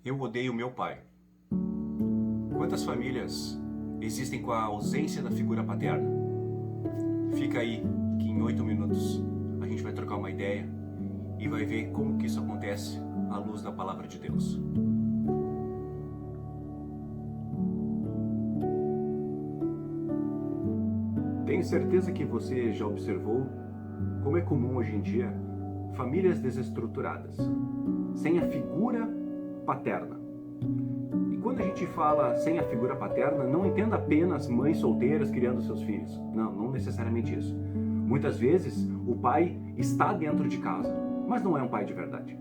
Eu odeio meu pai. Quantas famílias existem com a ausência da figura paterna? Fica aí que em 8 minutos a gente vai trocar uma ideia e vai ver como que isso acontece à luz da palavra de Deus. Tenho certeza que você já observou como é comum hoje em dia famílias desestruturadas, sem a figura paterna. E quando a gente fala sem a figura paterna, não entenda apenas mães solteiras criando seus filhos. Não necessariamente isso. Muitas vezes o pai está dentro de casa, mas não é um pai de verdade.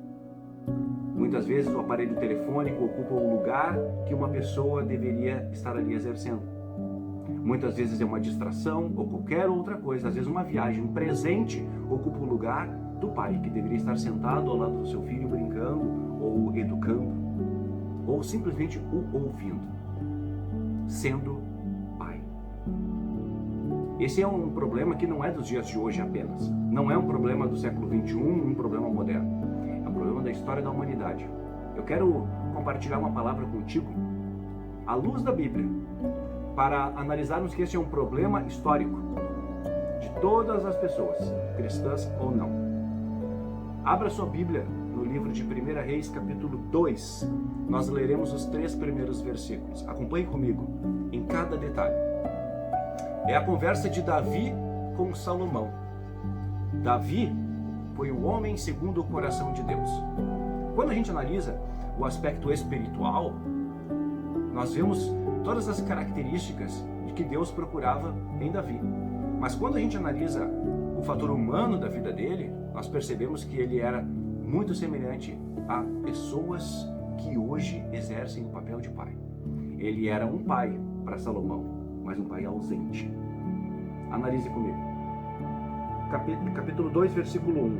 Muitas vezes o aparelho telefônico ocupa o lugar que uma pessoa deveria estar ali exercendo. Muitas vezes é uma distração ou qualquer outra coisa. Às vezes uma viagem, um presente ocupa o lugar do pai, que deveria estar sentado ao lado do seu filho brincando ou educando, ou simplesmente o ouvindo, sendo pai. Esse é um problema que não é dos dias de hoje apenas. Não é um problema do século XXI, um problema moderno. É um problema da história da humanidade. Eu quero compartilhar uma palavra contigo, à luz da Bíblia, para analisarmos que esse é um problema histórico de todas as pessoas, cristãs ou não. Abra sua Bíblia no livro de 1 Reis, capítulo 2. Nós leremos os 3 primeiros versículos. Acompanhe comigo em cada detalhe. É a conversa de Davi com Salomão. Davi foi o homem segundo o coração de Deus. Quando a gente analisa o aspecto espiritual, nós vemos todas as características de que Deus procurava em Davi. Mas quando a gente analisa o fator humano da vida dele, nós percebemos que ele era muito semelhante a pessoas que hoje exercem o papel de pai. Ele era um pai para Salomão, mas um pai ausente. Analise comigo. Capítulo 2, versículo 1.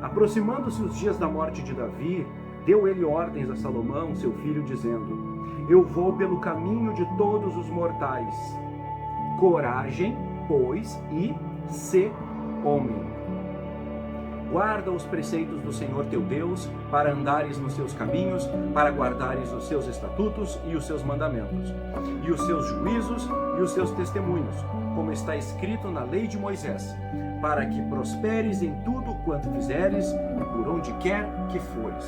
Aproximando-se os dias da morte de Davi, deu ele ordens a Salomão, seu filho, dizendo: eu vou pelo caminho de todos os mortais. Coragem, pois, e sê homem. Guarda os preceitos do Senhor teu Deus, para andares nos seus caminhos, para guardares os seus estatutos e os seus mandamentos, e os seus juízos e os seus testemunhos, como está escrito na lei de Moisés, para que prosperes em tudo quanto fizeres e por onde quer que fores.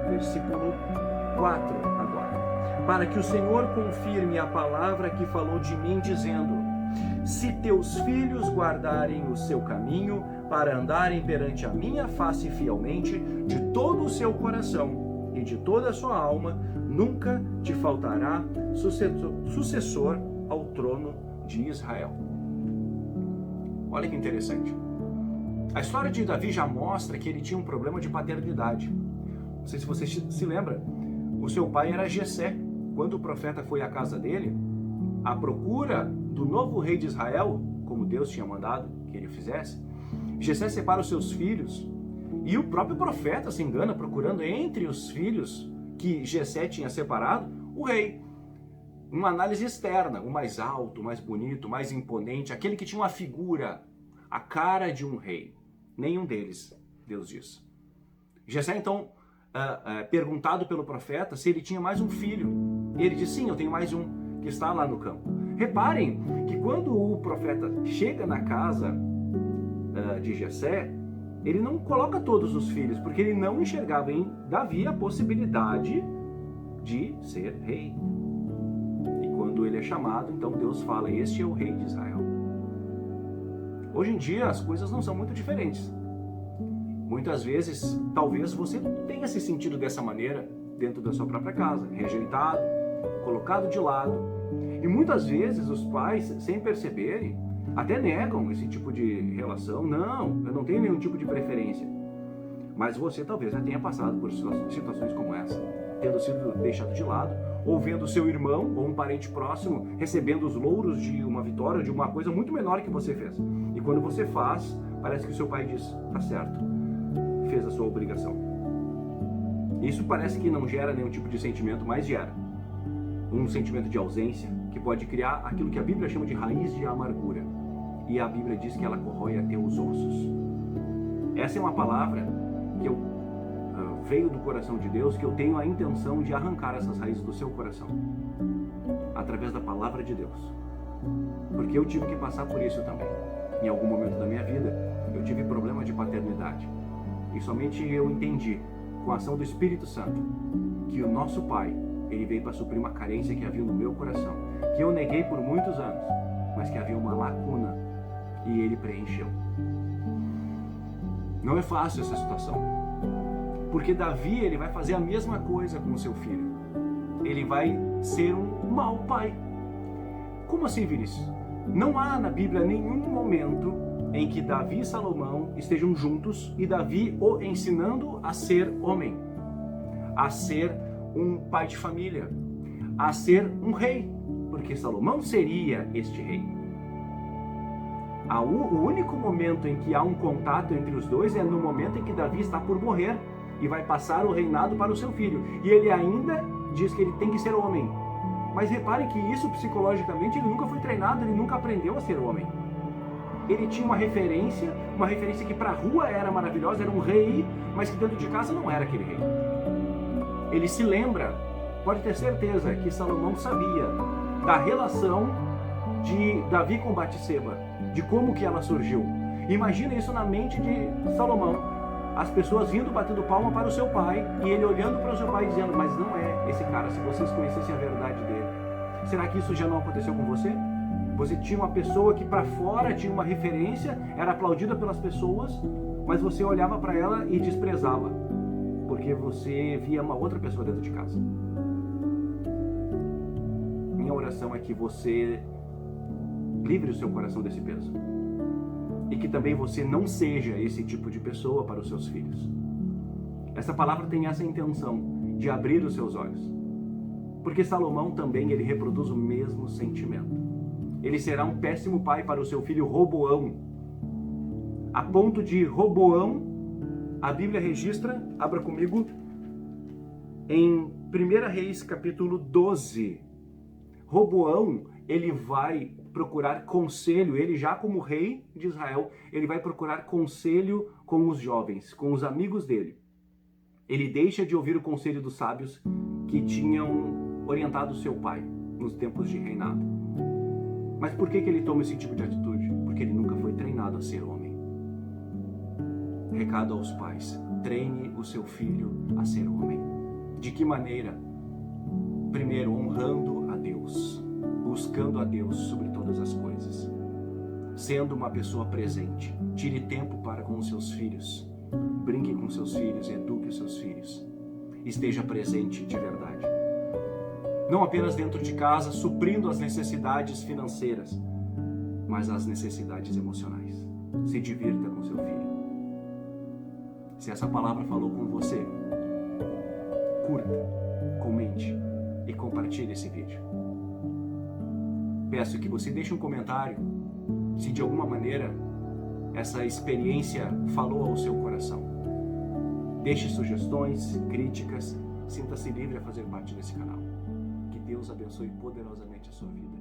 Versículo 4 agora. Para que o Senhor confirme a palavra que falou de mim, dizendo: se teus filhos guardarem o seu caminho, para andarem perante a minha face fielmente, de todo o seu coração e de toda a sua alma, nunca te faltará sucessor ao trono de Israel. Olha que interessante. A história de Davi já mostra que ele tinha um problema de paternidade. Não sei se você se lembra, o seu pai era Jessé. Quando o profeta foi à casa dele, à procura do novo rei de Israel, como Deus tinha mandado que ele fizesse, Jessé separa os seus filhos e o próprio profeta se engana procurando entre os filhos que Jessé tinha separado o rei. Uma análise externa, o mais alto, o mais bonito, o mais imponente, aquele que tinha uma figura, a cara de um rei. Nenhum deles, Deus diz. Jessé então, perguntado pelo profeta se ele tinha mais um filho, ele diz: sim, eu tenho mais um que está lá no campo. Reparem que quando o profeta chega na casa de Jessé, ele não coloca todos os filhos, porque ele não enxergava em Davi a possibilidade de ser rei. E quando ele é chamado, então Deus fala: este é o rei de Israel. Hoje em dia as coisas não são muito diferentes. Muitas vezes, talvez você tenha se sentido dessa maneira dentro da sua própria casa, rejeitado, colocado de lado. E muitas vezes os pais, sem perceberem, até negam esse tipo de relação. Não, eu não tenho nenhum tipo de preferência. Mas você talvez já tenha passado por situações como essa, tendo sido deixado de lado, ou vendo seu irmão ou um parente próximo recebendo os louros de uma vitória, de uma coisa muito menor que você fez. E quando você faz, parece que o seu pai diz: tá certo, fez a sua obrigação. Isso parece que não gera nenhum tipo de sentimento, mas gera um sentimento de ausência que pode criar aquilo que a Bíblia chama de raiz de amargura. E a Bíblia diz que ela corrói até os ossos. Essa é uma palavra que eu veio do coração de Deus, que eu tenho a intenção de arrancar essas raízes do seu coração, através da palavra de Deus. Porque eu tive que passar por isso também. Em algum momento da minha vida, eu tive problema de paternidade. E somente eu entendi, com a ação do Espírito Santo, que o nosso Pai, ele veio para suprir uma carência que havia no meu coração, que eu neguei por muitos anos, mas que havia uma lacuna, e ele preencheu. Não é fácil essa situação, porque Davi, ele vai fazer a mesma coisa com o seu filho. Ele vai ser um mau pai. Como assim, Vinícius? Não há na Bíblia nenhum momento em que Davi e Salomão estejam juntos e Davi o ensinando a ser homem, a ser um pai de família, a ser um rei, porque Salomão seria este rei. O único momento em que há um contato entre os dois é no momento em que Davi está por morrer e vai passar o reinado para o seu filho. E ele ainda diz que ele tem que ser homem. Mas reparem que isso psicologicamente ele nunca foi treinado, ele nunca aprendeu a ser homem. Ele tinha uma referência que para a rua era maravilhosa, era um rei, mas que dentro de casa não era aquele rei. Ele se lembra, pode ter certeza, que Salomão sabia da relação de Davi com Batseba, de como que ela surgiu. Imagina isso na mente de Salomão. As pessoas vindo batendo palma para o seu pai e ele olhando para o seu pai dizendo: mas não é esse cara, se vocês conhecessem a verdade dele. Será que isso já não aconteceu com você? Você tinha uma pessoa que para fora tinha uma referência, era aplaudida pelas pessoas, mas você olhava para ela e desprezava, porque você via uma outra pessoa dentro de casa. Minha oração é que você livre o seu coração desse peso. E que também você não seja esse tipo de pessoa para os seus filhos. Essa palavra tem essa intenção de abrir os seus olhos. Porque Salomão também, ele reproduz o mesmo sentimento. Ele será um péssimo pai para o seu filho Roboão. A ponto de Roboão, a Bíblia registra, abra comigo, em 1 Reis capítulo 12. Roboão, ele vai procurar conselho, ele já como rei de Israel, ele vai procurar conselho com os jovens, com os amigos dele. Ele deixa de ouvir o conselho dos sábios que tinham orientado seu pai nos tempos de reinado. Mas por que ele toma esse tipo de atitude? Porque ele nunca foi treinado a ser homem. Recado aos pais: treine o seu filho a ser homem. De que maneira? Primeiro, honrando a Deus, buscando a Deus sobre todas as coisas, sendo uma pessoa presente. Tire tempo para com os seus filhos, brinque com seus filhos, eduque os seus filhos, esteja presente de verdade. Não apenas dentro de casa, suprindo as necessidades financeiras, mas as necessidades emocionais. Se divirta com seu filho. Se essa palavra falou com você, curta, comente e compartilhe esse vídeo. Peço que você deixe um comentário se de alguma maneira essa experiência falou ao seu coração. Deixe sugestões, críticas, sinta-se livre a fazer parte desse canal. Que Deus abençoe poderosamente a sua vida.